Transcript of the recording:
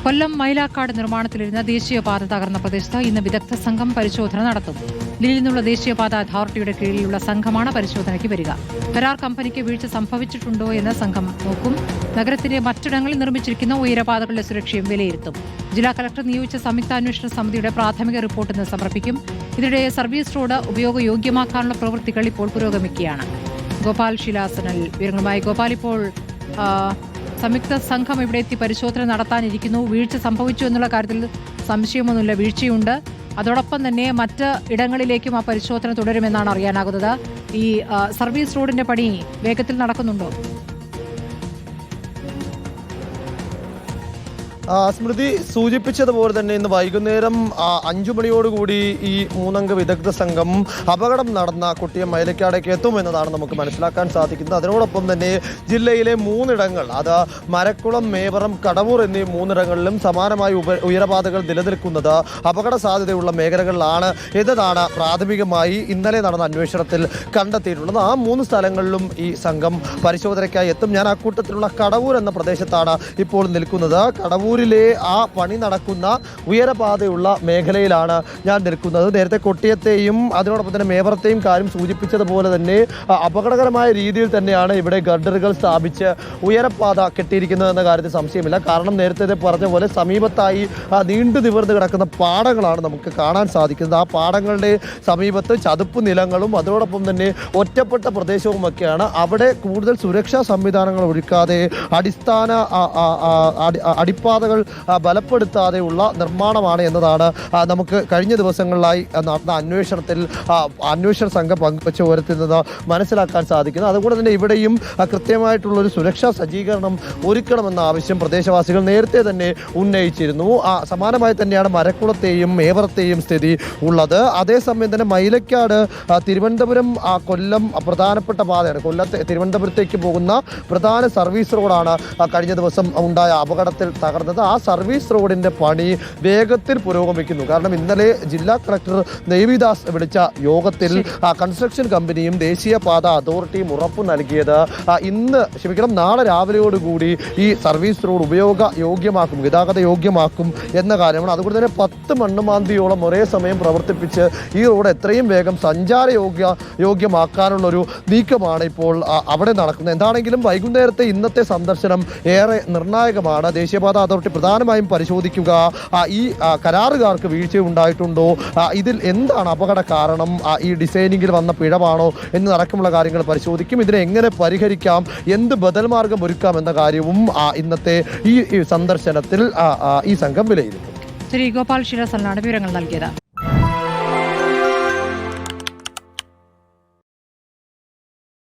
കൊല്ലം മൈലാക്കാട് നിർമ്മാണത്തിലിരുന്ന ദേശീയപാത തകർന്ന പ്രദേശത്ത് ഇന്ന് വിദഗ്ധ സംഘം പരിശോധന നടത്തും. ദില്ലിയിൽ നിന്നുള്ള ദേശീയപാത അതോറിറ്റിയുടെ കീഴിലുള്ള സംഘമാണ് പരിശോധനയ്ക്ക് വരിക. കരാർ കമ്പനിക്ക് വീഴ്ച സംഭവിച്ചിട്ടുണ്ടോ എന്ന് സംഘം നോക്കും. നഗരത്തിന്റെ മറ്റിടങ്ങളിൽ നിർമ്മിച്ചിരിക്കുന്ന ഉയരപാതകളുടെ സുരക്ഷയും വിലയിരുത്തും. ജില്ലാ കളക്ടർ നിയോഗിച്ച സംയുക്താന്വേഷണ സമിതിയുടെ പ്രാഥമിക റിപ്പോർട്ട് ഇന്ന് സമർപ്പിക്കും. ഇതിനിടെ സർവീസ് റോഡ് ഉപയോഗയോഗ്യമാക്കാനുള്ള പ്രവൃത്തികൾ ഇപ്പോൾ പുരോഗമിക്കുകയാണ്. ഗോപാൽ ശിലാസനൽ വിവരങ്ങളുമായി. ഗോപാൽ, ഇപ്പോൾ സംയുക്ത സംഘം ഇവിടെ എത്തി പരിശോധന നടത്താനിരിക്കുന്നു. വീഴ്ച സംഭവിച്ചു എന്നുള്ള കാര്യത്തിൽ സംശയമൊന്നുമില്ല, വീഴ്ചയുണ്ട്. അതോടൊപ്പം തന്നെ മറ്റ് ഇടങ്ങളിലേക്കും ആ പരിശോധന തുടരുമെന്നാണ് അറിയാനാകുന്നത്. ഈ സർവീസ് റോഡിന്റെ പണി വേഗത്തിൽ നടക്കുന്നുണ്ടോ? സ്മൃതി സൂചിപ്പിച്ചതുപോലെ തന്നെ ഇന്ന് വൈകുന്നേരം 5 മണിയോടുകൂടി ഈ 3 അംഗ വിദഗ്ധ സംഘം അപകടം നടന്ന കുട്ടിയം മൈലക്കാടേക്ക് എത്തുമെന്നതാണ് നമുക്ക് മനസ്സിലാക്കാൻ സാധിക്കുന്നത്. അതിനോടൊപ്പം തന്നെ ജില്ലയിലെ 3 ഇടങ്ങൾ, അത് മരക്കുളം, മേവറം, കടവൂർ എന്നീ 3 ഇടങ്ങളിലും സമാനമായ ഉയരപാതകൾ നിലനിൽക്കുന്നത് അപകട സാധ്യതയുള്ള മേഖലകളിലാണ് എന്നതാണ് പ്രാഥമികമായി ഇന്നലെ നടന്ന അന്വേഷണത്തിൽ കണ്ടെത്തിയിട്ടുള്ളത്. ആ 3 സ്ഥലങ്ങളിലും ഈ സംഘം പരിശോധനയ്ക്കായി എത്തും. ഞാൻ അക്കൂട്ടത്തിലുള്ള കടവൂർ എന്ന പ്രദേശത്താണ് ഇപ്പോൾ നിൽക്കുന്നത്. കടവൂരിലെ ആ പണി നടക്കുന്ന ഉയരപാതയുള്ള മേഖലയിലാണ് ഞാൻ നിൽക്കുന്നത്. നേരത്തെ കൊട്ടിയത്തെയും അതിനോടൊപ്പം തന്നെ മേവറത്തെയും കാര്യം സൂചിപ്പിച്ചതുപോലെ തന്നെ അപകടകരമായ രീതിയിൽ തന്നെയാണ് ഇവിടെ ഗർഡറുകൾ സ്ഥാപിച്ച് ഉയരപാത കെട്ടിയിരിക്കുന്നത് എന്ന കാര്യത്തിൽ സംശയമില്ല. കാരണം നേരത്തെ പറഞ്ഞ പോലെ സമീപത്തായി നീണ്ടു നിവർന്ന് കിടക്കുന്ന പാടങ്ങളാണ് നമുക്ക് കാണാൻ സാധിക്കുന്നത്. ആ പാടങ്ങളുടെ സമീപത്ത് ചതുപ്പ് നിലങ്ങളും അതോടൊപ്പം തന്നെ ഒറ്റപ്പെട്ട പ്രദേശവുമൊക്കെയാണ്. അവിടെ കൂടുതൽ സുരക്ഷാ സംവിധാനങ്ങൾ ഒരുക്കാതെ അടിസ്ഥാന അടിപ്പാതകൾ ബലപ്പെടുത്താതെയുള്ള നിർമ്മാണമാണ് എന്നതാണ് നമുക്ക് കഴിഞ്ഞ ദിവസങ്ങളിലായി നടന്ന അന്വേഷണ സംഘം പങ്കുവച്ച വിവരത്തിൽ നിന്ന് മനസ്സിലാക്കാൻ സാധിക്കുന്നത്. അതുകൊണ്ട് തന്നെ ഇവിടെയും കൃത്യമായിട്ടുള്ളൊരു സുരക്ഷാ സജ്ജീകരണം ഒരുക്കണമെന്ന ആവശ്യം പ്രദേശവാസികൾ നേരത്തെ തന്നെ ഉന്നയിച്ചിരുന്നു. സമാനമായി തന്നെയാണ് മരക്കുളത്തെയും മേവറത്തെയും സ്ഥിതി ഉള്ളത്. അതേസമയം തന്നെ മൈലക്കാട് തിരുവനന്തപുരം കൊല്ലം പ്രധാനപ്പെട്ട പാതയാണ്. തിരുവനന്തപുരത്തേക്ക് പോകുന്ന പ്രധാന സർവീസ് റോഡാണ് കഴിഞ്ഞ ദിവസം ഉണ്ടായ അപകടത്തിൽ തകർന്നത്. ആ സർവീസ് റോഡിന്റെ പണി വേഗത്തിൽ പുരോഗമിക്കുന്നു. കാരണം ഇന്നലെ ജില്ലാ കളക്ടർ ദേവിദാസ് വിളിച്ച യോഗത്തിൽ കൺസ്ട്രക്ഷൻ കമ്പനിയും ദേശീയപാത അതോറിറ്റിയും ഉറപ്പു നൽകിയത് നാളെ രാവിലെയോടുകൂടി ഈ സർവീസ് റോഡ് ഗതാഗത യോഗ്യമാക്കും എന്ന കാര്യമാണ്. അതുകൊണ്ട് തന്നെ 10 മണ്ണുമാന്തിയോളം ഒരേ സമയം പ്രവർത്തിപ്പിച്ച് ഈ റോഡ് എത്രയും വേഗം സഞ്ചാര യോഗ്യമാക്കാനുള്ളൊരു നീക്കമാണ് ഇപ്പോൾ അവിടെ നടക്കുന്നത്. എന്താണെങ്കിലും വൈകുന്നേരത്തെ ഇന്നത്തെ സന്ദർശനം ഏറെ നിർണായകമാണ്. ദേശീയപാത അതോറിറ്റി പ്രധാനമായും പരിശോധിക്കുക ഈ കരാറുകാർക്ക് വീഴ്ച ഉണ്ടായിട്ടുണ്ടോ, ഇതിൽ എന്താണ് അപകട കാരണം, ഈ ഡിസൈനിങ്ങിൽ വന്ന പിഴവാണോ എന്നതടക്കമുള്ള കാര്യങ്ങൾ പരിശോധിക്കും. ഇതിനെ എങ്ങനെ പരിഹരിക്കാം, എന്ത് ബദൽ മാർഗം ഒരുക്കാം എന്ന കാര്യവും ഇന്നത്തെ ഈ സന്ദർശനത്തിൽ ഈ സംഘം വിലയിരുത്തും. ശ്രീ ഗോപാൽ ശിലാസനാണ് വിവരങ്ങൾ നൽകിയത്.